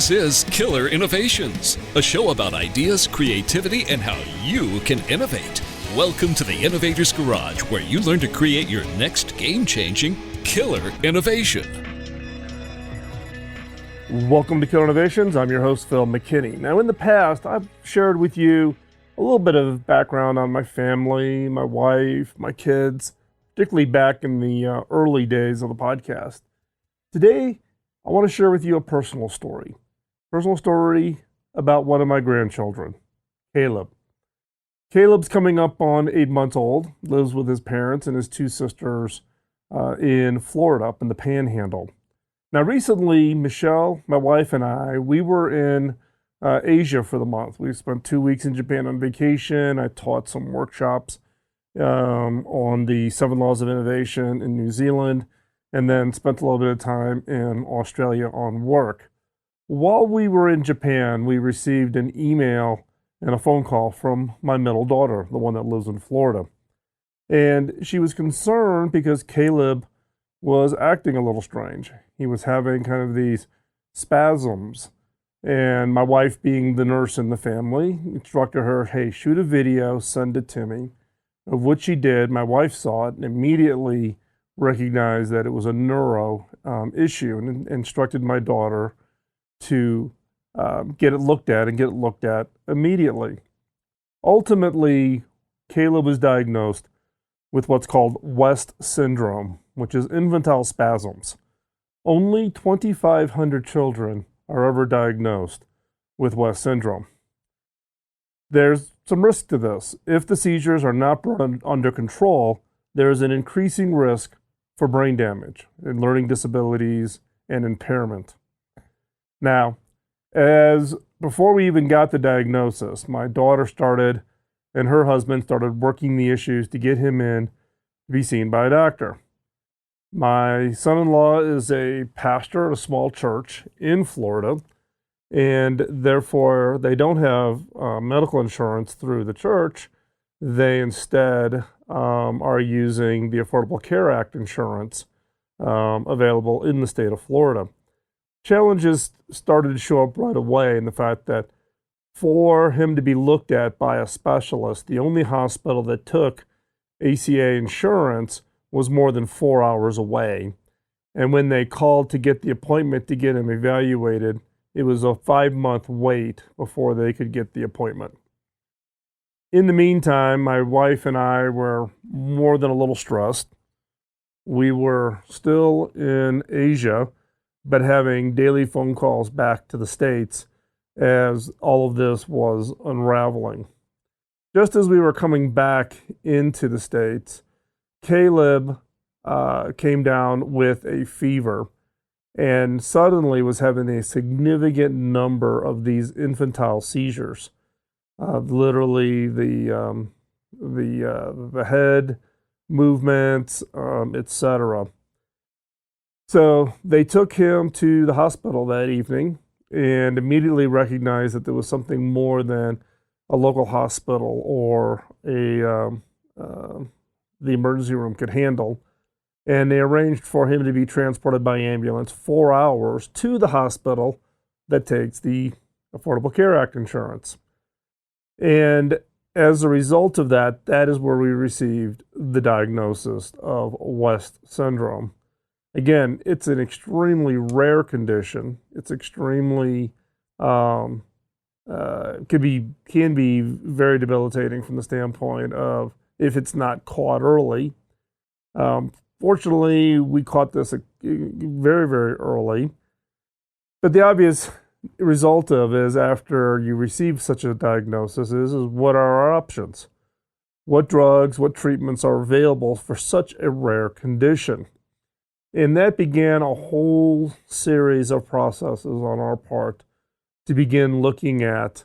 This is Killer Innovations, a show about ideas, creativity, and how you can innovate. Welcome to the Innovator's Garage, where you learn to create your next game-changing killer innovation. Welcome to Killer Innovations. I'm your host, Phil McKinney. Now, in the past, I've shared with you a little bit of background on my family, my wife, my kids, particularly back in the early days of the podcast. Today, I want to share with you a personal story about one of my grandchildren, Caleb. Caleb's coming up on 8 months old, lives with his parents and his two sisters in Florida, up in the Panhandle. Now, recently, Michelle, my wife, and I, we were in Asia for the month. We spent 2 weeks in Japan on vacation. I taught some workshops on the 7 Laws of Innovation in New Zealand, and then spent a little bit of time in Australia on work. While we were in Japan, we received an email and a phone call from my middle daughter, the one that lives in Florida. And she was concerned because Caleb was acting a little strange. He was having kind of these spasms. And my wife, being the nurse in the family, instructed her, hey, shoot a video, send it to me. Of what she did, my wife saw it and immediately recognized that it was a neuro issue, and instructed my daughter to get it looked at immediately. Ultimately, Caleb was diagnosed with what's called West syndrome, which is infantile spasms. Only 2,500 children are ever diagnosed with West syndrome. There's some risk to this. If the seizures are not brought under control, there is an increasing risk for brain damage and learning disabilities and impairment. Now, before we even got the diagnosis, my daughter and her husband started working the issues to get him in to be seen by a doctor. My son-in-law is a pastor at a small church in Florida, and therefore they don't have medical insurance through the church. They instead are using the Affordable Care Act insurance available in the state of Florida. Challenges started to show up right away in the fact that for him to be looked at by a specialist, the only hospital that took ACA insurance was more than 4 hours away. And when they called to get the appointment to get him evaluated, it was a 5-month wait before they could get the appointment. In the meantime, my wife and I were more than a little stressed. We were still in Asia, but having daily phone calls back to the States as all of this was unraveling. Just as we were coming back into the States, Caleb came down with a fever and suddenly was having a significant number of these infantile seizures. Literally the head movements, etc. So they took him to the hospital that evening and immediately recognized that there was something more than a local hospital or the emergency room could handle. And they arranged for him to be transported by ambulance 4 hours to the hospital that takes the Affordable Care Act insurance. And as a result of that, that is where we received the diagnosis of West syndrome. Again, it's an extremely rare condition. It's extremely can be very debilitating from the standpoint of if it's not caught early. Fortunately, we caught this very, very early. But the obvious result of is after you receive such a diagnosis is what are our options? What drugs, what treatments are available for such a rare condition? And that began a whole series of processes on our part to begin looking at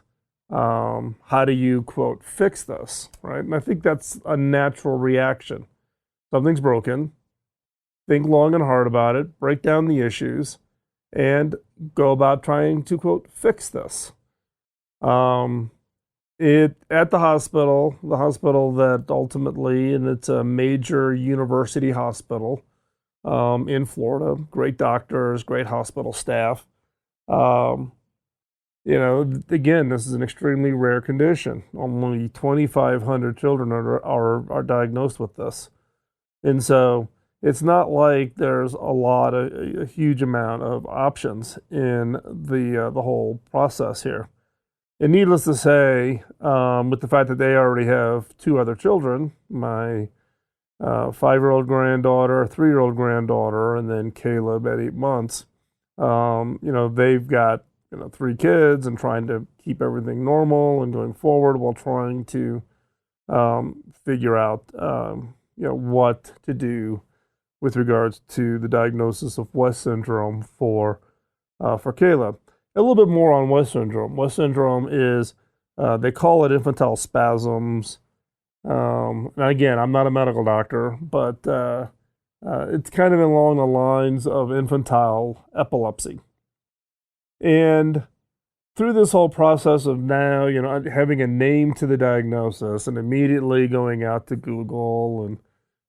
how do you, quote, fix this, right? And I think that's a natural reaction. Something's broken. Think long and hard about it, break down the issues, and go about trying to, quote, fix this. At the hospital that ultimately, and it's a major university hospital in Florida, great doctors, great hospital staff. Again, this is an extremely rare condition. Only 2,500 children are diagnosed with this. And so it's not like there's a huge amount of options in the whole process here. And needless to say, with the fact that they already have two other children, my 5-year-old granddaughter, 3-year-old granddaughter, and then Caleb at 8 months, they've got 3 kids and trying to keep everything normal and going forward while trying to figure out what to do with regards to the diagnosis of West syndrome for Caleb. A little bit more on West syndrome. West syndrome is they call it infantile spasms. And again, I'm not a medical doctor, but it's kind of along the lines of infantile epilepsy. And through this whole process of now, having a name to the diagnosis and immediately going out to Google and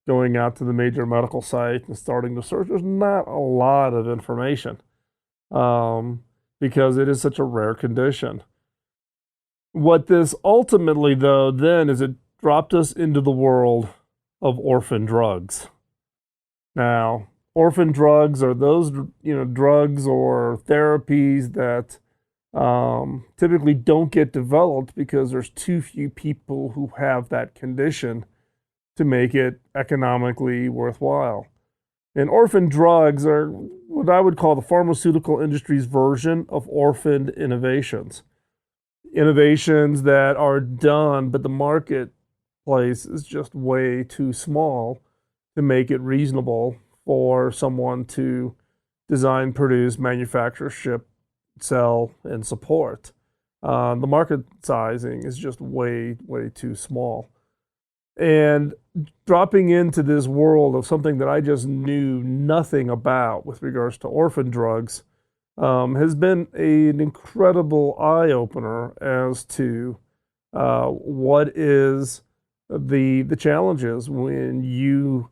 going out to the major medical site and starting to search, there's not a lot of information because it is such a rare condition. What this ultimately, though, then is it dropped us into the world of orphan drugs. Now, orphan drugs are those, drugs or therapies that typically don't get developed because there's too few people who have that condition to make it economically worthwhile. And orphan drugs are what I would call the pharmaceutical industry's version of orphaned innovations. Innovations that are done, but the marketplace is just way too small to make it reasonable for someone to design, produce, manufacture, ship, sell, and support. The market sizing is just way, way too small. And dropping into this world of something that I just knew nothing about with regards to orphan drugs has been an incredible eye-opener as to what is the challenges when you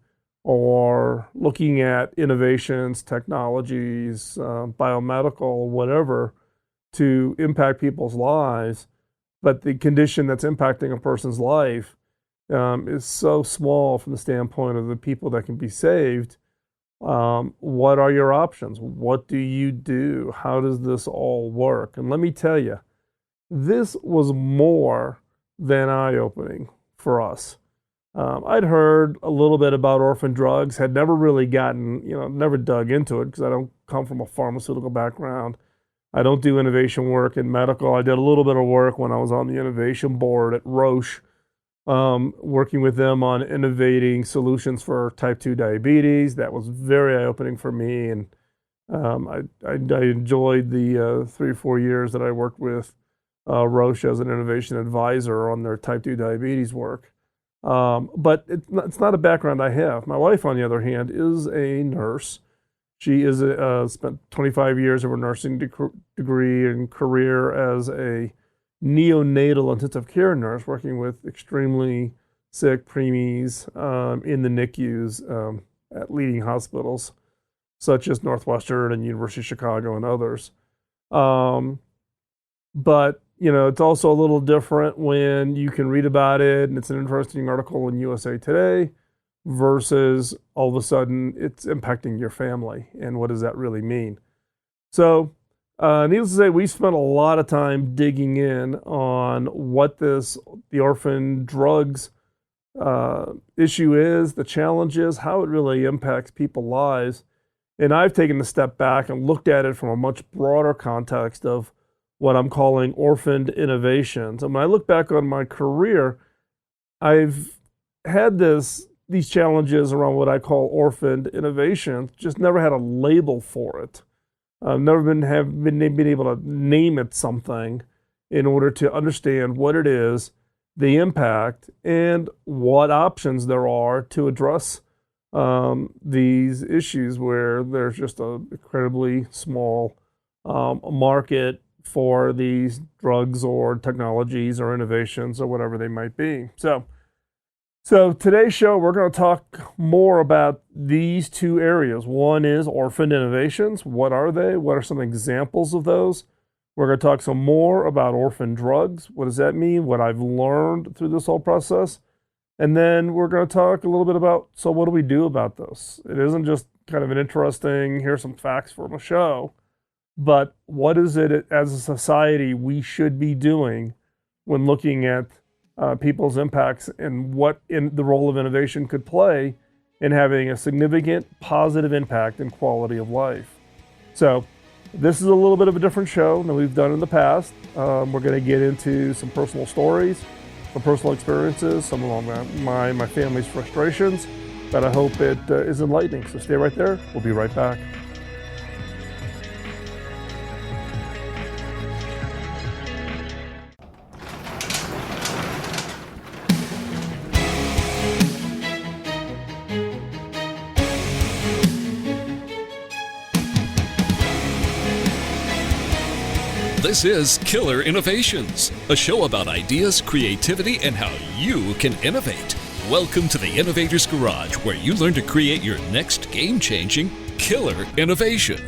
are looking at innovations, technologies, biomedical, whatever, to impact people's lives, but the condition that's impacting a person's life is so small from the standpoint of the people that can be saved. What are your options? What do you do? How does this all work? And let me tell you, this was more than eye-opening for us. I'd heard a little bit about orphan drugs, had never really never dug into it because I don't come from a pharmaceutical background. I don't do innovation work in medical. I did a little bit of work when I was on the innovation board at Roche, working with them on innovating solutions for type 2 diabetes. That was very eye-opening for me, and I enjoyed the 3 or 4 years that I worked with Roche as an innovation advisor on their type 2 diabetes work. But it's not a background I have. My wife, on the other hand, is a nurse. She is spent 25 years of her nursing degree and career as a neonatal intensive care nurse, working with extremely sick preemies in the NICUs at leading hospitals such as Northwestern and University of Chicago and others. But it's also a little different when you can read about it and it's an interesting article in USA Today versus all of a sudden it's impacting your family. And what does that really mean? So, needless to say, we spent a lot of time digging in on what the orphan drugs issue is, the challenges, how it really impacts people's lives. And I've taken a step back and looked at it from a much broader context of what I'm calling orphaned innovations. And when I look back on my career, I've had these challenges around what I call orphaned innovations, just never had a label for it. I've never been able to name it something in order to understand what it is, the impact, and what options there are to address these issues where there's just an incredibly small market for these drugs or technologies or innovations or whatever they might be. So today's show, we're going to talk more about these two areas. One is orphaned innovations. What are they? What are some examples of those? We're going to talk some more about orphan drugs. What does that mean? What I've learned through this whole process. And then we're going to talk a little bit about, so what do we do about this? It isn't just kind of an interesting, here's some facts from a show, but what is it as a society we should be doing when looking at people's impacts and what the role of innovation could play in having a significant positive impact in quality of life. So this is a little bit of a different show than we've done in the past. We're going to get into some personal stories, some personal experiences, some of my family's frustrations, but I hope it is enlightening. So stay right there. We'll be right back. This is Killer Innovations, a show about ideas, creativity, and how you can innovate. Welcome to the Innovator's Garage, where you learn to create your next game-changing killer innovation.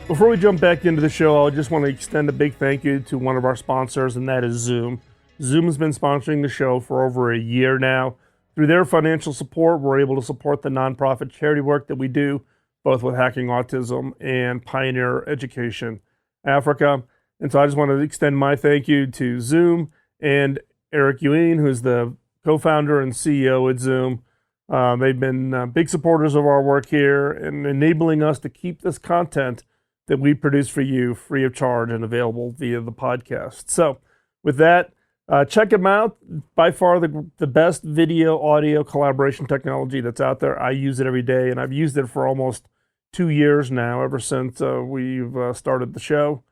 Before we jump back into the show, I just want to extend a big thank you to one of our sponsors, and that is Zoom. Zoom has been sponsoring the show for over a year now. Through their financial support, we're able to support the nonprofit charity work that we do, both with Hacking Autism and Pioneer Education Africa. And so I just want to extend my thank you to Zoom and Eric Ewing, who's the co-founder and CEO at Zoom. They've been big supporters of our work here and enabling us to keep this content that we produce for you free of charge and available via the podcast. So with that, check them out. By far the best video audio collaboration technology that's out there. I use it every day, and I've used it for almost 2 years now, ever since we've started the show.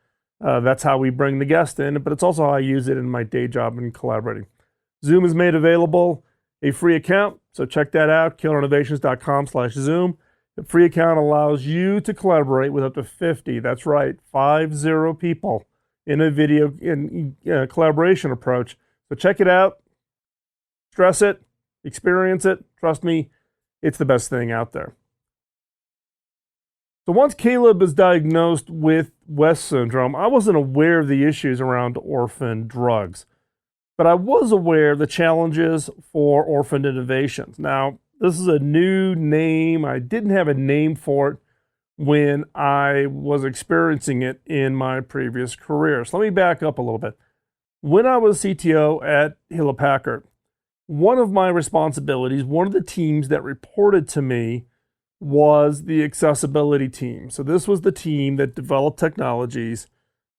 That's how we bring the guest in, but it's also how I use it in my day job in collaborating. Zoom has made available a free account, so check that out, killerinnovations.com/Zoom. The free account allows you to collaborate with up to 50, that's right, 50 people in a video collaboration approach. So check it out, stress it, experience it. Trust me, it's the best thing out there. So once Caleb is diagnosed with West syndrome, I wasn't aware of the issues around orphan drugs, but I was aware of the challenges for orphan innovations. Now, this is a new name. I didn't have a name for it when I was experiencing it in my previous career. So let me back up a little bit. When I was CTO at Hewlett-Packard, one of my responsibilities, one of the teams that reported to me was the accessibility team. So this was the team that developed technologies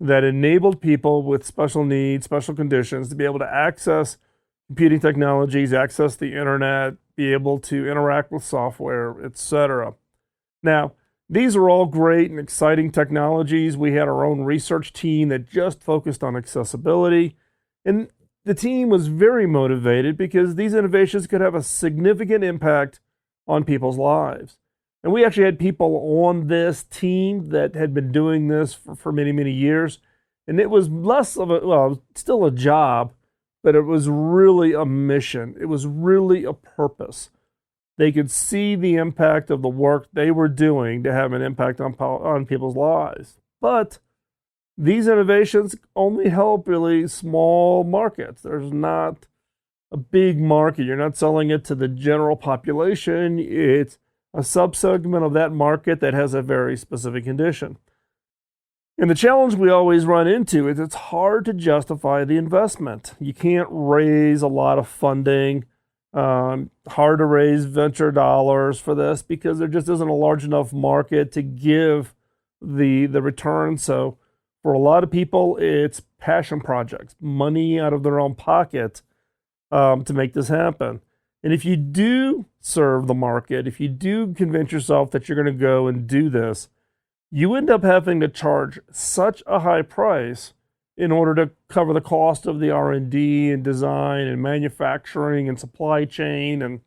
that enabled people with special needs, special conditions to be able to access computing technologies, access the internet, be able to interact with software, etc. Now, these are all great and exciting technologies. We had our own research team that just focused on accessibility. And the team was very motivated because these innovations could have a significant impact on people's lives. And we actually had people on this team that had been doing this for many, many years. And it was less of still a job, but it was really a mission. It was really a purpose. They could see the impact of the work they were doing to have an impact on people's lives. But these innovations only help really small markets. There's not a big market. You're not selling it to the general population. It's a subsegment of that market that has a very specific condition. And the challenge we always run into is it's hard to justify the investment. You can't raise a lot of funding, hard to raise venture dollars for this because there just isn't a large enough market to give the return. So for a lot of people, it's passion projects, money out of their own pocket to make this happen. And if you do serve the market, if you do convince yourself that you're going to go and do this, you end up having to charge such a high price in order to cover the cost of the R&D and design and manufacturing and supply chain and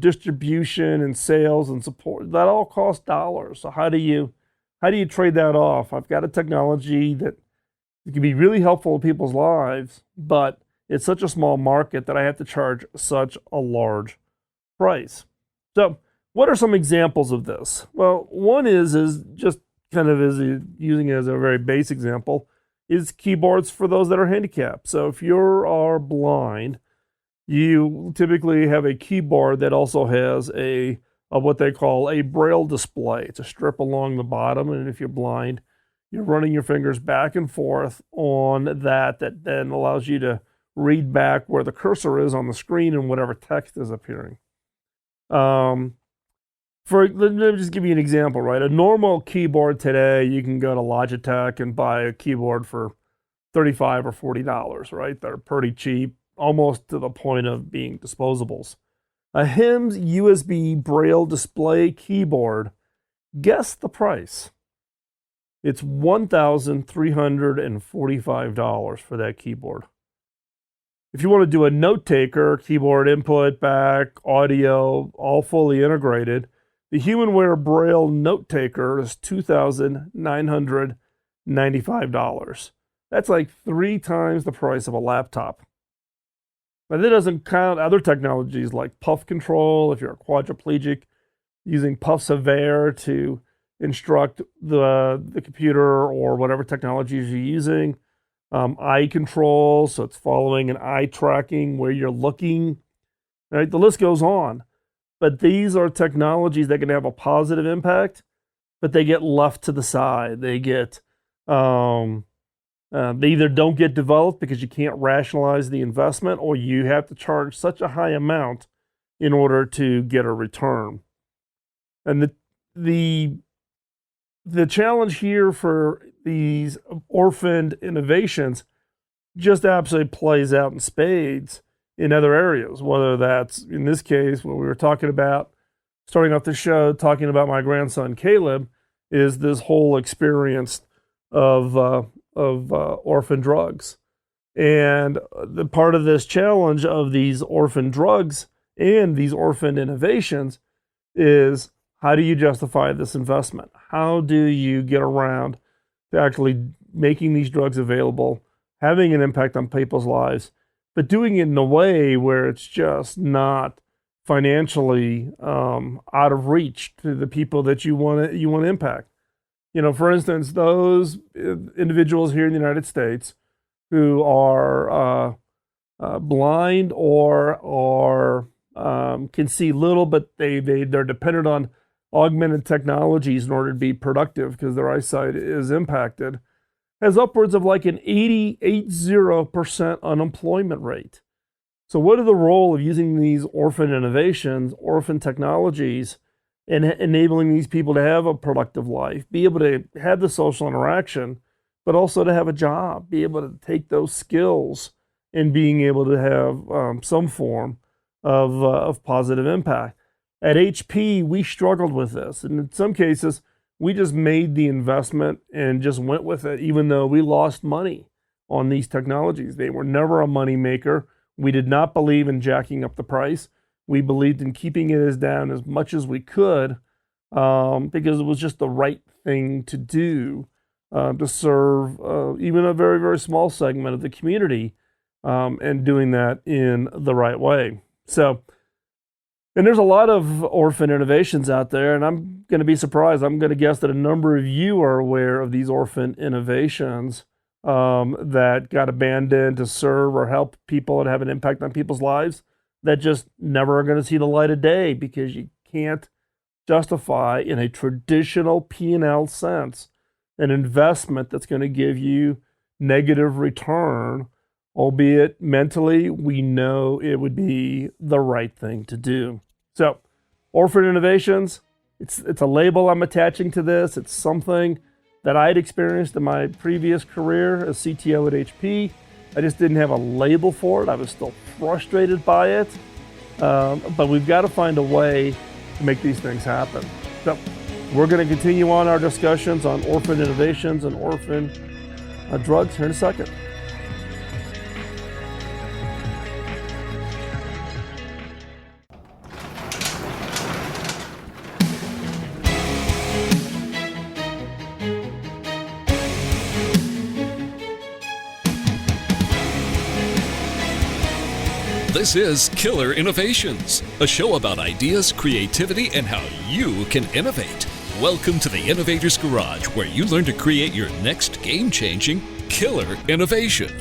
distribution and sales and support. That all costs dollars. So how do you trade that off? I've got a technology that can be really helpful in people's lives, but it's such a small market that I have to charge such a large price. So what are some examples of this? Well, one is just kind of using it as a very base example, is keyboards for those that are handicapped. So if you are blind, you typically have a keyboard that also has a what they call a braille display. It's a strip along the bottom, and if you're blind, you're running your fingers back and forth on that then allows you to read back where the cursor is on the screen and whatever text is appearing. Let me just give you an example, right? A normal keyboard today, you can go to Logitech and buy a keyboard for $35 or $40, right? They're pretty cheap, almost to the point of being disposables. A HIMS USB Braille display keyboard, guess the price. It's $1,345 for that keyboard. If you want to do a note taker, keyboard input, back, audio, all fully integrated, the HumanWare Braille note taker is $2,995. That's like 3 times the price of a laptop. But that doesn't count other technologies like puff control. If you're a quadriplegic, using puff severe to instruct the computer or whatever technologies you're using. Eye control, so it's following an eye tracking where you're looking. Right? The list goes on. But these are technologies that can have a positive impact, but they get left to the side. They get they either don't get developed because you can't rationalize the investment, or you have to charge such a high amount in order to get a return. And the challenge here for these orphaned innovations just absolutely plays out in spades in other areas, whether that's, in this case, what we were talking about, starting off the show, talking about my grandson, Caleb, is this whole experience of orphan drugs. And the part of this challenge of these orphan drugs and these orphan innovations is, how do you justify this investment? How do you get around to actually making these drugs available, having an impact on people's lives, but doing it in a way where it's just not financially out of reach to the people that you want to impact? You know, for instance, those individuals here in the United States who are blind or can see little, but they're dependent on augmented technologies in order to be productive because their eyesight is impacted, has upwards of like an 80% unemployment rate. So what is the role of using these orphan innovations, orphan technologies, and enabling these people to have a productive life, be able to have the social interaction, but also to have a job, be able to take those skills and being able to have some form of positive impact. At HP, we struggled with this. And in some cases, we just made the investment and just went with it, even though we lost money on these technologies. They were never a money maker. We did not believe in jacking up the price. We believed in keeping it as down as much as we could because it was just the right thing to do to serve even a very, very small segment of the community and doing that in the right way. So, and there's a lot of orphan innovations out there, and I'm going to be surprised. I'm going to guess that a number of you are aware of these orphan innovations that got abandoned to serve or help people and have an impact on people's lives that just never are going to see the light of day because you can't justify in a traditional P&L sense an investment that's going to give you negative return, albeit mentally we know it would be the right thing to do. So, orphan innovations, it's a label I'm attaching to this. It's something that I had experienced in my previous career as CTO at HP. I just didn't have a label for it. I was still frustrated by it. But we've got to find a way to make these things happen. So, we're going to continue on our discussions on orphan innovations and orphan drugs here in a second. This is Killer Innovations, a show about ideas, creativity, and how you can innovate. Welcome to the Innovator's Garage, where you learn to create your next game-changing killer innovation.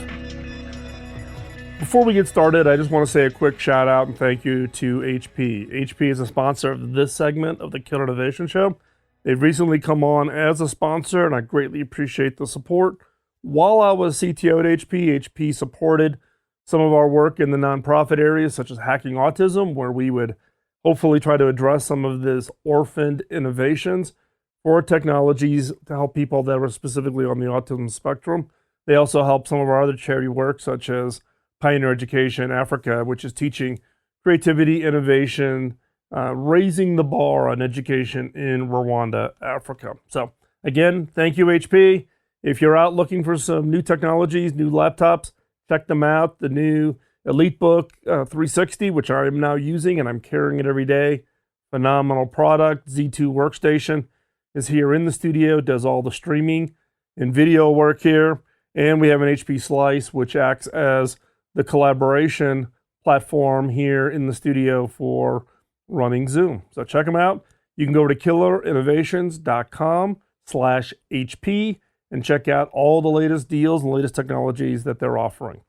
Before we get started, I just want to say a quick shout out and thank you to HP. HP is a sponsor of this segment of the Killer Innovation Show. They've recently come on as a sponsor, and I greatly appreciate the support. While I was CTO at HP supported some of our work in the nonprofit areas, such as hacking autism, where we would hopefully try to address some of these orphaned innovations for technologies to help people that were specifically on the autism spectrum. They also help some of our other charity work, such as Pioneer Education Africa, which is teaching creativity, innovation, raising the bar on education in Rwanda, Africa. So again, thank you, HP. If you're out looking for some new technologies, new laptops, check them out. The new EliteBook 360, which I am now using, and I'm carrying it every day. Phenomenal product. Z2 Workstation is here in the studio, does all the streaming and video work here. And we have an HP Slice, which acts as the collaboration platform here in the studio for running Zoom. So check them out. You can go to killerinnovations.com/HP and check out all the latest deals and latest technologies that they're offering.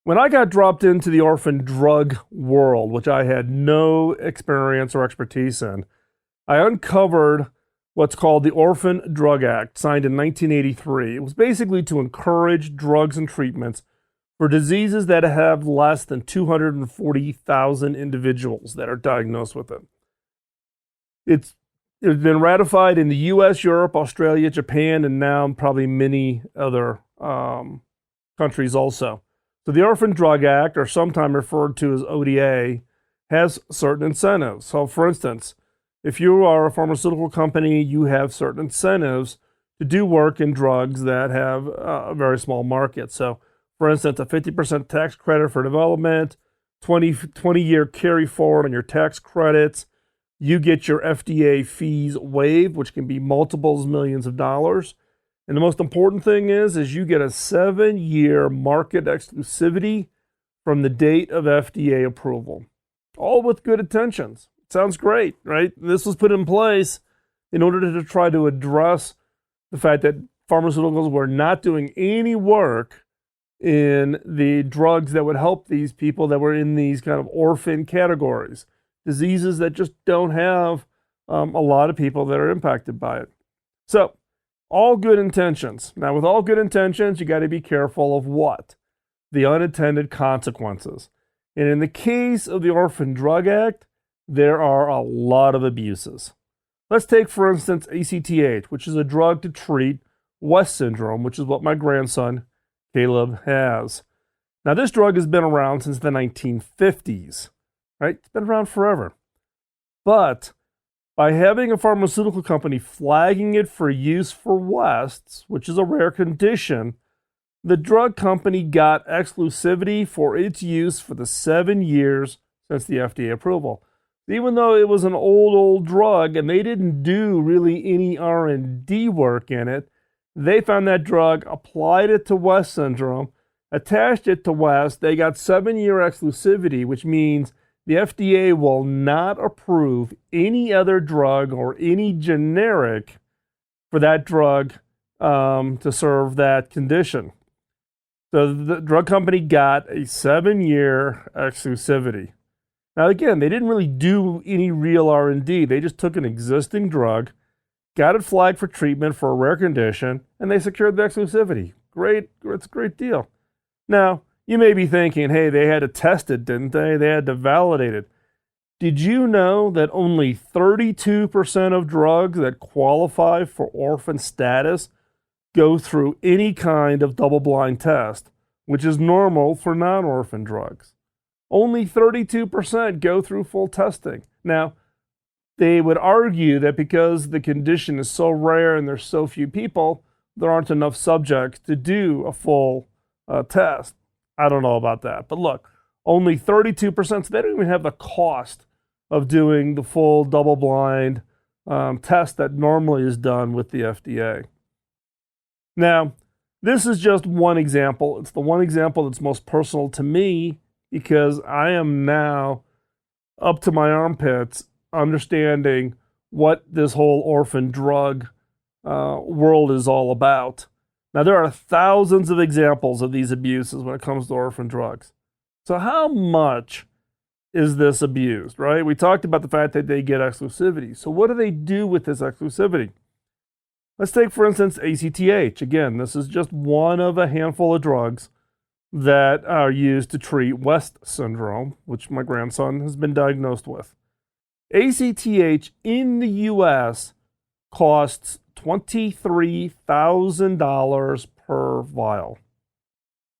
When I got dropped into the orphan drug world, which I had no experience or expertise in, I uncovered what's called the Orphaned Drug Act, signed in 1983. It was basically to encourage drugs and treatments for diseases that have less than 240,000 individuals that are diagnosed with it. It's been ratified in the US, Europe, Australia, Japan, and now probably many other countries also. So the Orphan Drug Act, or sometimes referred to as ODA, has certain incentives. So for instance, if you are a pharmaceutical company, you have certain incentives to do work in drugs that have a very small market. So for instance, a 50% tax credit for development, 20-year carry forward on your tax credits. You get your FDA fees waived, which can be multiples millions of dollars. And the most important thing is you get a 7-year market exclusivity from the date of FDA approval. All with good intentions. Sounds great, right? This was put in place in order to try to address the fact that pharmaceuticals were not doing any work in the drugs that would help these people that were in these kind of orphan categories, diseases that just don't have a lot of people that are impacted by it. So, all good intentions. Now, with all good intentions, you got to be careful of what? The unintended consequences. And in the case of the Orphan Drug Act, there are a lot of abuses. Let's take, for instance, ACTH, which is a drug to treat West syndrome, which is what my grandson, Caleb, has. Now, this drug has been around since the 1950s, right? It's been around forever. But by having a pharmaceutical company flagging it for use for Wests, which is a rare condition, the drug company got exclusivity for its use for the 7 years since the FDA approval. Even though it was an old drug and they didn't do really any R&D work in it, they found that drug, applied it to West syndrome, attached it to West. They got 7-year exclusivity, which means the FDA will not approve any other drug or any generic for that drug to serve that condition. So the drug company got a 7-year exclusivity. Now, again, they didn't really do any real R&D. They just took an existing drug, got it flagged for treatment for a rare condition, and they secured the exclusivity. Great. It's a great deal. Now, you may be thinking, hey, they had to test it, didn't they? They had to validate it. Did you know that only 32% of drugs that qualify for orphan status go through any kind of double-blind test, which is normal for non-orphan drugs? Only 32% go through full testing. Now, they would argue that because the condition is so rare and there's so few people, there aren't enough subjects to do a full test. I don't know about that. But look, only 32%, so they don't even have the cost of doing the full double-blind test that normally is done with the FDA. Now, this is just one example. It's the one example that's most personal to me because I am now up to my armpits understanding what this whole orphan drug world is all about. Now, there are thousands of examples of these abuses when it comes to orphan drugs. So how much is this abused, right? We talked about the fact that they get exclusivity. So what do they do with this exclusivity? Let's take, for instance, ACTH. Again, this is just one of a handful of drugs that are used to treat West syndrome, which my grandson has been diagnosed with. ACTH in the U.S. costs $23,000 per vial.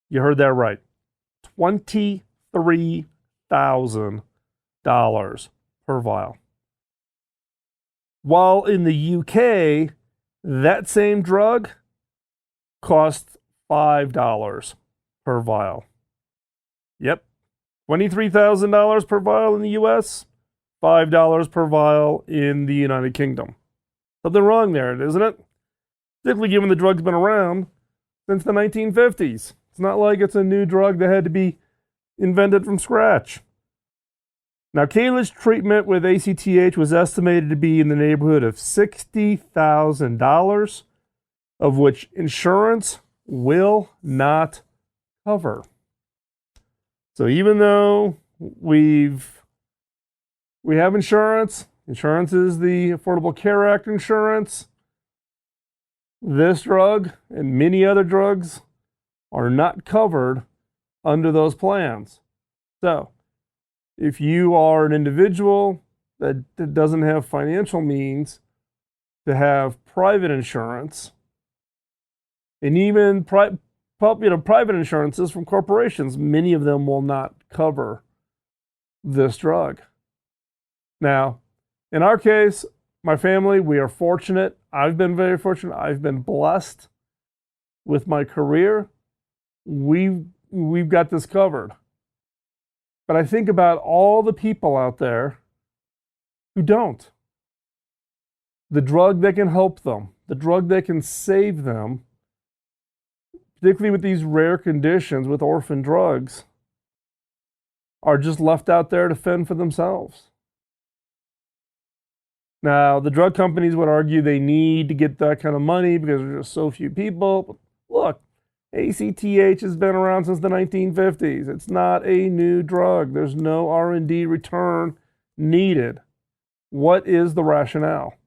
You heard that right. $23,000 per vial. While in the UK, that same drug costs $5 per vial. Yep. $23,000 per vial in the US, $5 per vial in the United Kingdom. Something wrong there, isn't it? Particularly given the drug's been around since the 1950s. It's not like it's a new drug that had to be invented from scratch. Now, Kayla's treatment with ACTH was estimated to be in the neighborhood of $60,000, of which insurance will not cover. So even though we have insurance is the Affordable Care Act insurance, this drug and many other drugs are not covered under those plans. So if you are an individual that doesn't have financial means to have private insurance, and even private insurances from corporations, many of them will not cover this drug. Now, in our case, my family, we are fortunate. I've been very fortunate. I've been blessed with my career. We've got this covered. But I think about all the people out there who don't. The drug that can help them, the drug that can save them, particularly with these rare conditions with orphan drugs, are just left out there to fend for themselves. Now, the drug companies would argue they need to get that kind of money because there's just so few people. But look, ACTH has been around since the 1950s. It's not a new drug. There's no R&D return needed. What is the rationale?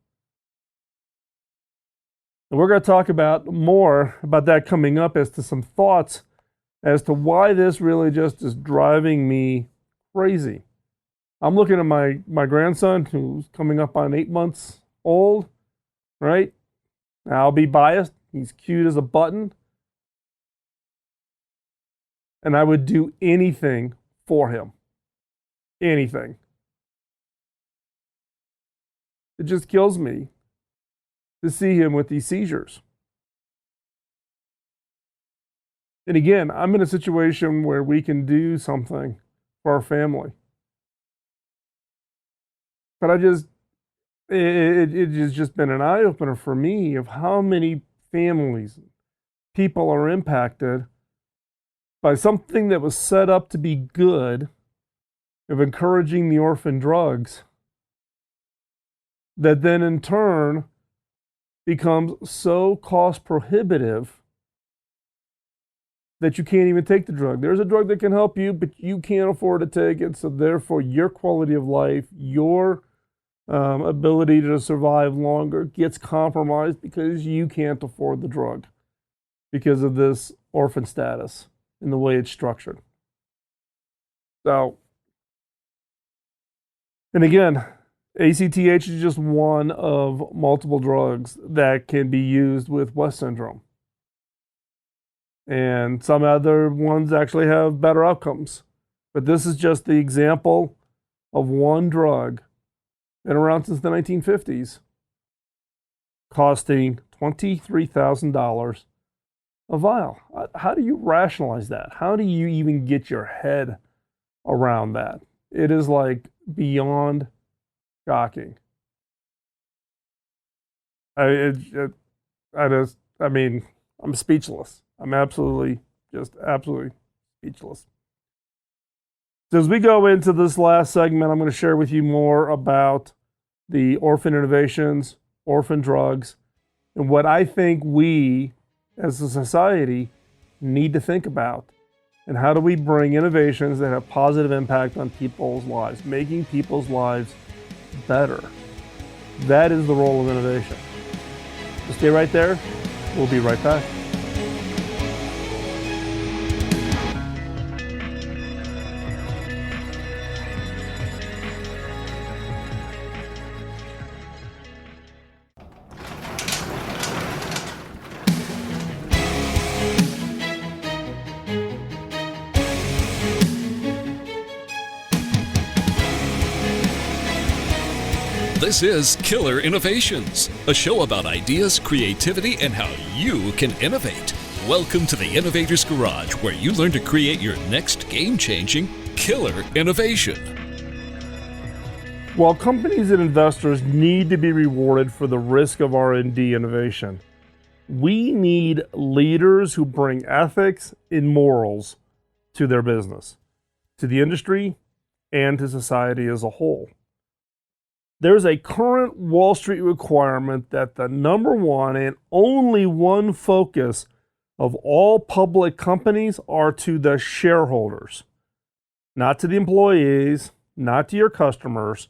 And we're going to talk about more about that coming up as to some thoughts as to why this really just is driving me crazy. I'm looking at my grandson who's coming up on 8 months old, right? I'll be biased. He's cute as a button. And I would do anything for him. Anything. It just kills me to see him with these seizures. And again, I'm in a situation where we can do something for our family. But it has just been an eye-opener for me of how many families, people are impacted by something that was set up to be good, of encouraging the orphan drugs, that then in turn becomes so cost prohibitive that you can't even take the drug. There's a drug that can help you, but you can't afford to take it, so therefore your quality of life, your ability to survive longer gets compromised because you can't afford the drug because of this orphan status and the way it's structured. So, and again, ACTH is just one of multiple drugs that can be used with West syndrome. And some other ones actually have better outcomes. But this is just the example of one drug, been around since the 1950s, costing $23,000 a vial. How do you rationalize that? How do you even get your head around that? It is like beyond shocking. I'm speechless. I'm absolutely speechless. So as we go into this last segment, I'm going to share with you more about the orphan innovations, orphan drugs, and what I think we as a society need to think about. And how do we bring innovations that have positive impact on people's lives, making people's lives better? That is the role of innovation. So stay right there. We'll be right back. This is Killer Innovations, a show about ideas, creativity, and how you can innovate. Welcome to the Innovator's Garage, where you learn to create your next game-changing killer innovation. While companies and investors need to be rewarded for the risk of R&D innovation, we need leaders who bring ethics and morals to their business, to the industry, and to society as a whole. There's a current Wall Street requirement that the number one and only one focus of all public companies are to the shareholders, not to the employees, not to your customers.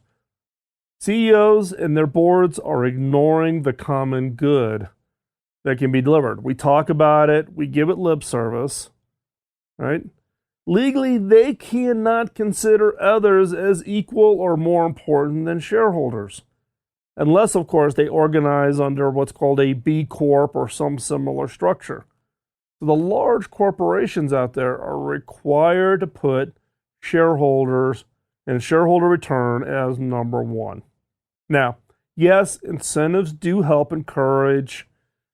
CEOs and their boards are ignoring the common good that can be delivered. We talk about it, we give it lip service, right? Legally, they cannot consider others as equal or more important than shareholders, unless, of course, they organize under what's called a B Corp or some similar structure. So the large corporations out there are required to put shareholders and shareholder return as number one. Now, yes, incentives do help encourage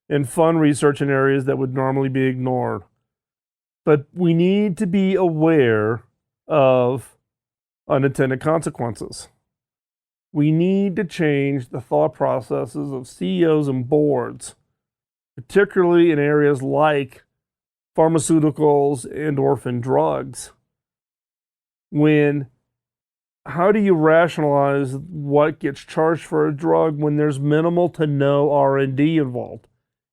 and fund research in areas that would normally be ignored. But we need to be aware of unintended consequences. We need to change the thought processes of CEOs and boards, particularly in areas like pharmaceuticals and orphan drugs. How do you rationalize what gets charged for a drug when there's minimal to no R&D involved?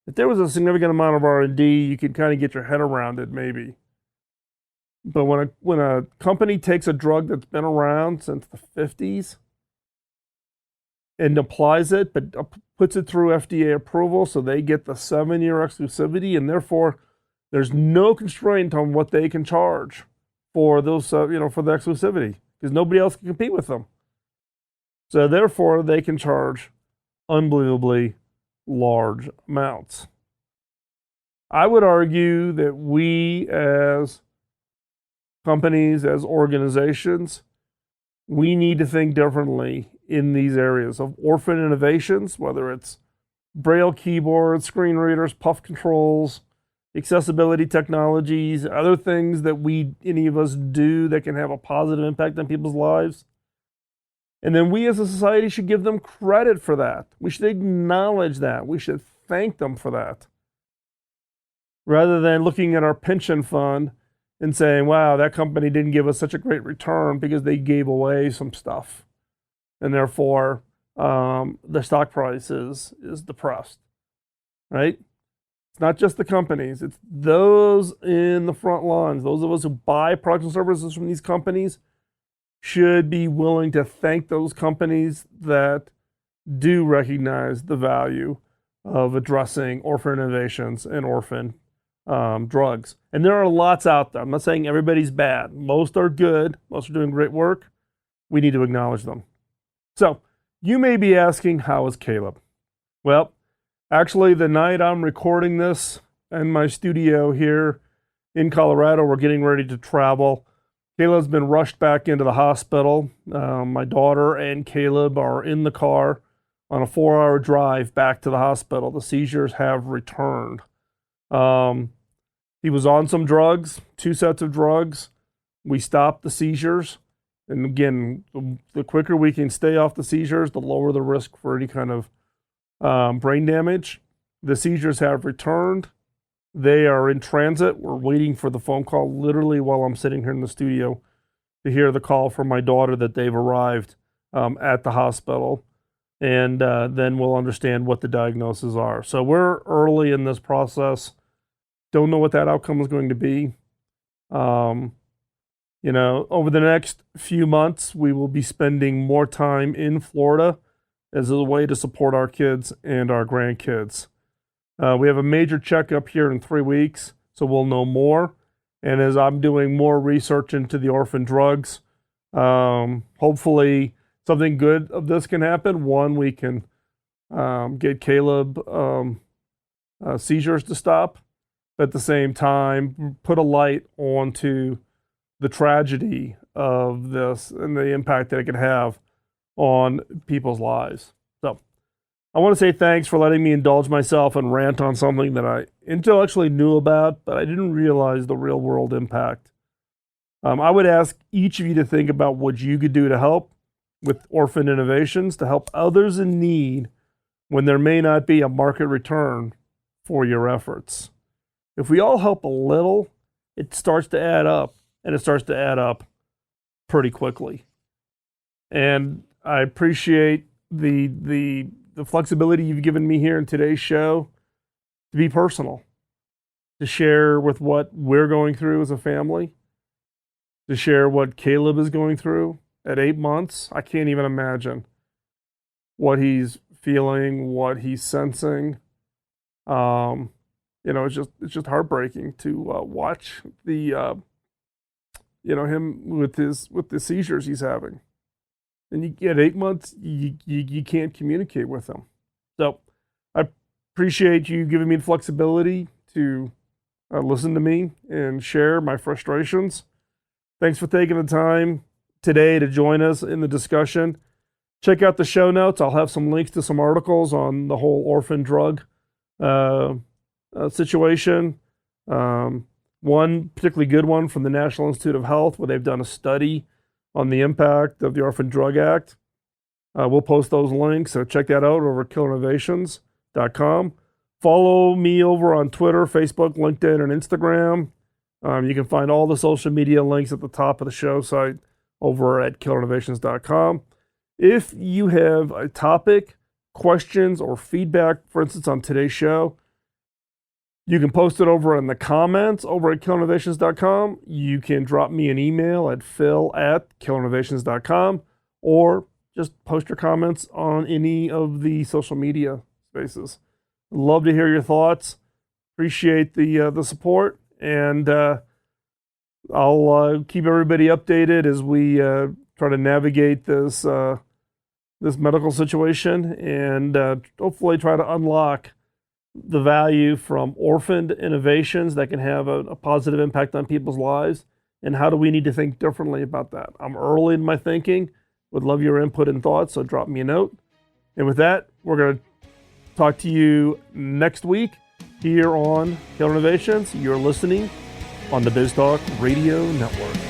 If there was a significant amount of R&D, you could kind of get your head around it, maybe. But when a company takes a drug that's been around since the 50s and applies it, but puts it through FDA approval, so they get the 7-year exclusivity, and therefore there's no constraint on what they can charge for those, for the exclusivity, because nobody else can compete with them. So therefore, they can charge unbelievably large amounts. I would argue that we as companies, as organizations, we need to think differently in these areas of orphan innovations, whether it's braille keyboards, screen readers, puff controls, accessibility technologies, other things that any of us do that can have a positive impact on people's lives. And then we as a society should give them credit for that. We should acknowledge that. We should thank them for that. Rather than looking at our pension fund and saying, wow, that company didn't give us such a great return because they gave away some stuff. And therefore, the stock price is depressed, right? It's not just the companies. It's those in the front lines, those of us who buy products and services from these companies should be willing to thank those companies that do recognize the value of addressing orphan innovations and orphan drugs. And there are lots out there. I'm not saying everybody's bad. Most are good. Most are doing great work. We need to acknowledge them. So you may be asking, how is Caleb? Well, actually, the night I'm recording this in my studio here in Colorado, we're getting ready to travel. Caleb's been rushed back into the hospital. My daughter and Caleb are in the car on a 4-hour drive back to the hospital. The seizures have returned. He was on some drugs, 2 sets of drugs. We stopped the seizures. And again, the quicker we can stay off the seizures, the lower the risk for any kind of brain damage. The seizures have returned. They are in transit. We're waiting for the phone call literally while I'm sitting here in the studio to hear the call from my daughter that they've arrived at the hospital. and then we'll understand what the diagnoses are. So we're early in this process. Don't know what that outcome is going to be. Over the next few months, we will be spending more time in Florida as a way to support our kids and our grandkids. We have a major checkup here in 3 weeks, so we'll know more. And as I'm doing more research into the orphan drugs, hopefully something good of this can happen. One, we can get Caleb seizures to stop. But at the same time, put a light onto the tragedy of this and the impact that it could have on people's lives. So I want to say thanks for letting me indulge myself and rant on something that I intellectually knew about, but I didn't realize the real world impact. I would ask each of you to think about what you could do to help with Orphaned Innovations, to help others in need when there may not be a market return for your efforts. If we all help a little, it starts to add up, and it starts to add up pretty quickly. And I appreciate the flexibility you've given me here in today's show to be personal, to share with what we're going through as a family, to share what Caleb is going through at 8 months. I can't even imagine what he's feeling, what he's sensing. It's just heartbreaking to watch him with the seizures he's having. And you get 8 months, you can't communicate with him. So I appreciate you giving me the flexibility to listen to me and share my frustrations. Thanks for taking the time today to join us in the discussion. Check out the show notes. I'll have some links to some articles on the whole orphan drug situation. One particularly good one from the National Institute of Health, where they've done a study on the impact of the Orphan Drug Act. We'll post those links, so check that out over at killerinnovations.com. Follow me over on Twitter, Facebook, LinkedIn, and Instagram. You can find all the social media links at the top of the show site over at killerinnovations.com. If you have a topic, questions, or feedback, for instance, on today's show, you can post it over in the comments over at killerinnovations.com. You can drop me an email at phil@killerinnovations.com, or just post your comments on any of the social media spaces. Love to hear your thoughts. Appreciate the support, and I'll keep everybody updated as we try to navigate this medical situation, and hopefully try to unlock the value from orphaned innovations that can have a positive impact on people's lives. And how do we need to think differently about that? I'm early in my thinking. Would love your input and thoughts, so drop me a note. And with that, we're going to talk to you next week here on Killer Innovations. You're listening on the BizTalk Radio Network.